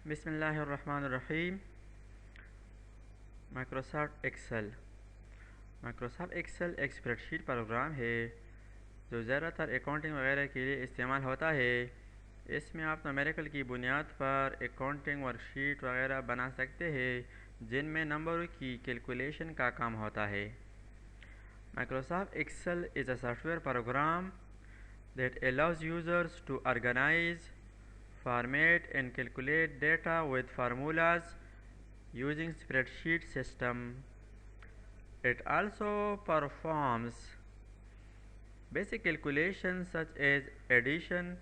बिस्मिल्लाहिर्रहमानिर्रहीम। Microsoft Excel एक spreadsheet programme है जो ज़्यादातर अकाउंटिंग वगैरह के लिए इस्तेमाल होता है। इसमें आप न्यूमेरिकल की बुनियाद पर अकाउंटिंग वर्कशीट वगैरह बना सकते हैं जिनमें नंबरों की कैलकुलेशन का काम होता है। Microsoft Excel is a software program that allows users to organize, format and calculate data with formulas using spreadsheet system. It also performs basic calculations such as addition,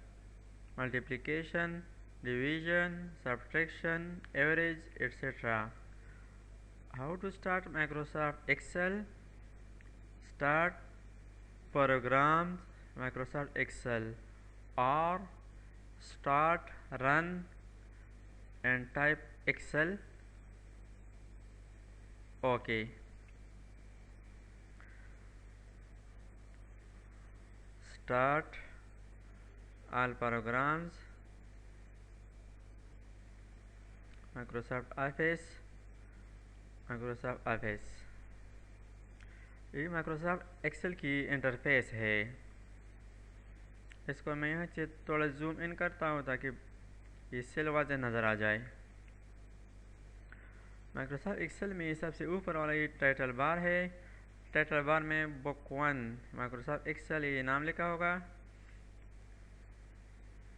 multiplication, division, subtraction, average, etc. How to start Microsoft Excel? Start Programs Microsoft Excel, or start Run and type Excel. OK. Start all programs Microsoft Office। ये Microsoft Excel की interface है। इसको मैं यहाँ से थोड़ा zoom in करता हूँ ताकि ये सेल वाज़ह नज़र आ जाए। Microsoft Excel में सबसे ऊपर वाला ये टाइटल बार है। टाइटल बार में बुक 1 Microsoft Excel ये नाम लिखा होगा।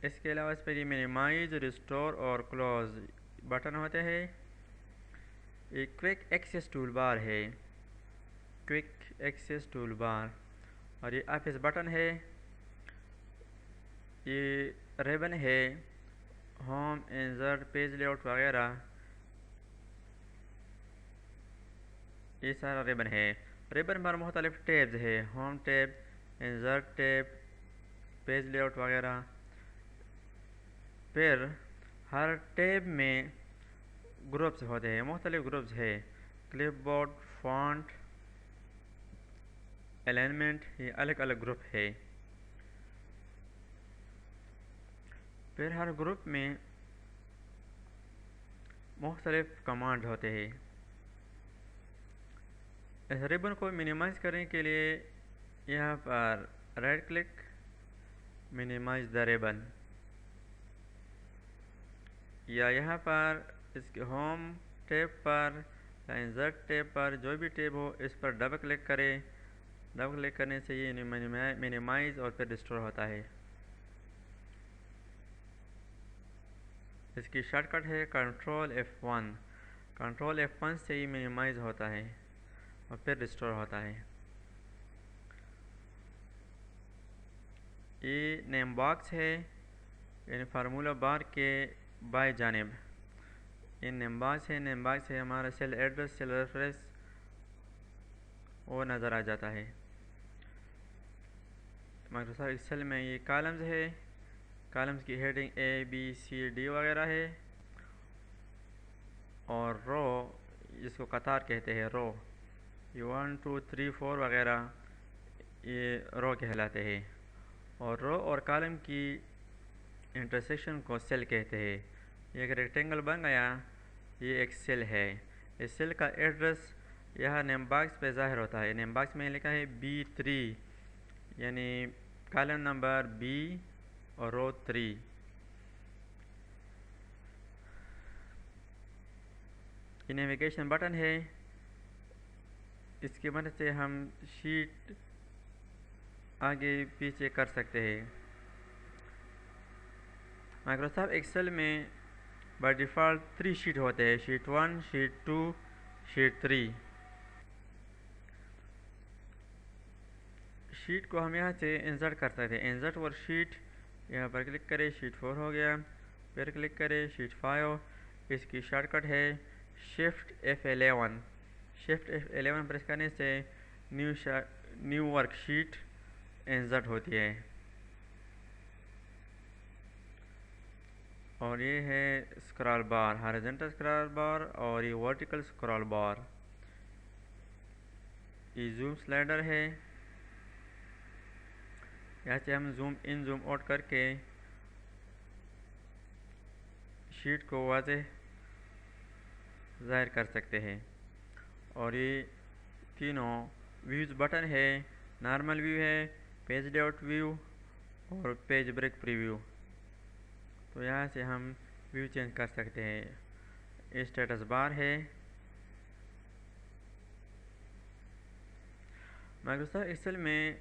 इसके अलावा इस पर ये मिनिमाइज, रिस्टोर और क्लोज बटन होते हैं। ये क्विक एक्सेस टूल बार है, क्विक एक्सेस टूल बार, और ये ऑफिस बटन है। ये रिबन है, होम, इंसर्ट, पेज लेआउट वगैरह ये सारा रिबन है। रिबन पर मुख्तलिफ टैब्स है, home tab, insert tab, page layout वगैरह। फिर हर टैब में ग्रुप्स होते हैं, मुख्तलिफ ग्रुप्स है, क्लिपबोर्ड, फॉन्ट, अलाइनमेंट, ये अलग अलग ग्रुप है। फिर हर ग्रुप में मुख्तलिफ कमांड होते हैं। इस रिबन को मिनिमाइज करने के लिए यहाँ पर right click, minimize the ribbon, या यहाँ पर इसके होम टैब पर या इंसर्ट टैब पर, जो भी टैब हो इस पर डबल क्लिक करें। डबल क्लिक करने से ये मिनिमाइज और फिर रिस्टोर होता है। इसकी शॉर्टकट है कंट्रोल F1। कंट्रोल F1 से ये मिनिमाइज होता है और फिर रिस्टोर होता है। ये नेम बॉक्स है, यानी फार्मूला बार के बाएं जानिब ये नेम बॉक्स है। नेम बॉक्स है हमारा सेल एड्रेस, सेल रेफरेंस वो नज़र आ जाता है। माइक्रोसॉफ्ट एक्सेल में ये कॉलम्स है, कॉलम्स की हेडिंग ABCD वगैरह है, और रो जिसको कतार कहते हैं, रो ये 1 2 3 4 वगैरह ये रो कहलाते हैं। और रो और कॉलम की इंटरसेक्शन को सेल कहते हैं। ये एक रेक्टेंगल बन गया, ये एक सेल है। इस सेल का एड्रेस यह नेम बॉक्स पे ज़ाहिर होता है। नेम बॉक्स में लिखा है B3, यानी कॉलम नंबर B और रो 3। ये नेविगेशन बटन है, इसकी मदद से हम शीट आगे पीछे कर सकते हैं। माइक्रोसॉफ्ट एक्सेल में बाय डिफ़ॉल्ट 3 शीट होते हैं, शीट 1, शीट 2, शीट 3। शीट को हम यहाँ से इंसर्ट कर सकते हैं। इंसर्ट और शीट यहाँ पर क्लिक करें, शीट 4 हो गया। फिर क्लिक करें शीट 5। इसकी शॉर्टकट है shift F11। Shift F11 press करने से न्यू वर्कशीट इंसर्ट होती है। और ये है स्क्रॉल बार, हॉरिजॉन्टल स्क्रॉल बार और ये वर्टिकल स्क्रॉल बार। ये जूम स्लाइडर है, यहाँ से हम जूम इन जूम आउट करके शीट को वाज़ेह ज़ाहिर कर सकते हैं। और ये तीनों व्यूज़ बटन है, नॉर्मल व्यू है, पेज लेआउट व्यू और पेज ब्रेक प्रीव्यू। तो यहाँ से हम व्यू चेंज कर सकते हैं। स्टेटस बार है। माइक्रोसॉफ्ट एक्सेल में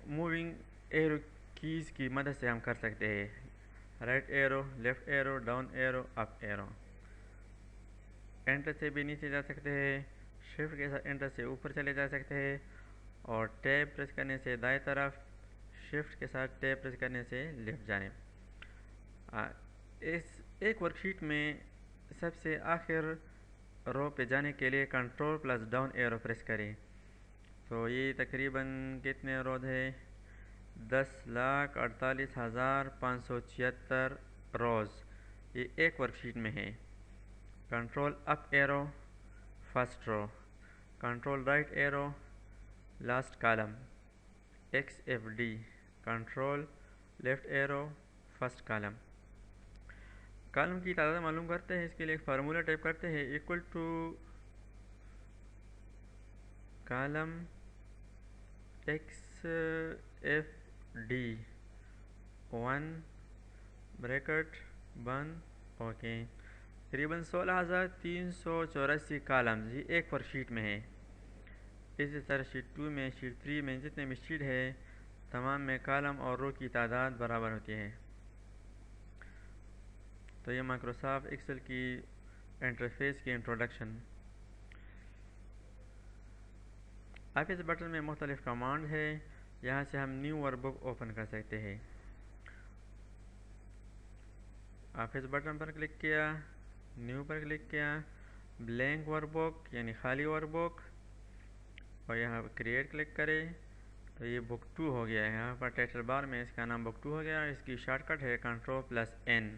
मूविंग एरो कीज़ की मदद से हम कर सकते हैं right arrow, left arrow, down arrow, up arrow. Enter से भी नीचे जा सकते हैं, शिफ्ट के साथ एंटर से ऊपर चले जा सकते हैं और टैब प्रेस करने से दाएं तरफ, शिफ्ट के साथ टैब प्रेस करने से लेफ्ट जाने। इस एक वर्कशीट में सबसे आखिर रो पे जाने के लिए control plus down arrow press करें। तो ये तकरीबन कितने रोज है? 10,48,576 रोज़ ये एक वर्कशीट में है। Control up arrow first row, control right arrow last column, XFD, control left arrow first column. Column की तादाद मालूम करते हैं, इसके लिए एक फार्मूला टाइप करते हैं, equal to column XFD 1 bracket बंद, ओके। तकरीबन 16,384 कॉलम्स ये एक वर्कशीट में है। इसी तरह शीट 2 में, शीट 3 में, जितने भी शीट है तमाम में कॉलम और रो की तादाद बराबर होती है। तो ये माइक्रोसॉफ्ट एक्सेल की इंटरफेस की इंट्रोडक्शन। ऑफिस बटन में मुख्तलिफ कमांड है, यहाँ से हम न्यू वर्कबुक ओपन कर सकते हैं। ऑफिस बटन पर क्लिक किया, न्यू पर क्लिक किया, ब्लैंक वर्कबुक यानी खाली वर्कबुक, और यहाँ पर क्रिएट क्लिक करें तो ये बुक 2 हो गया है। यहाँ पर टाइटल बार में इसका नाम बुक 2 हो गया। इसकी शॉर्टकट है कंट्रोल प्लस N।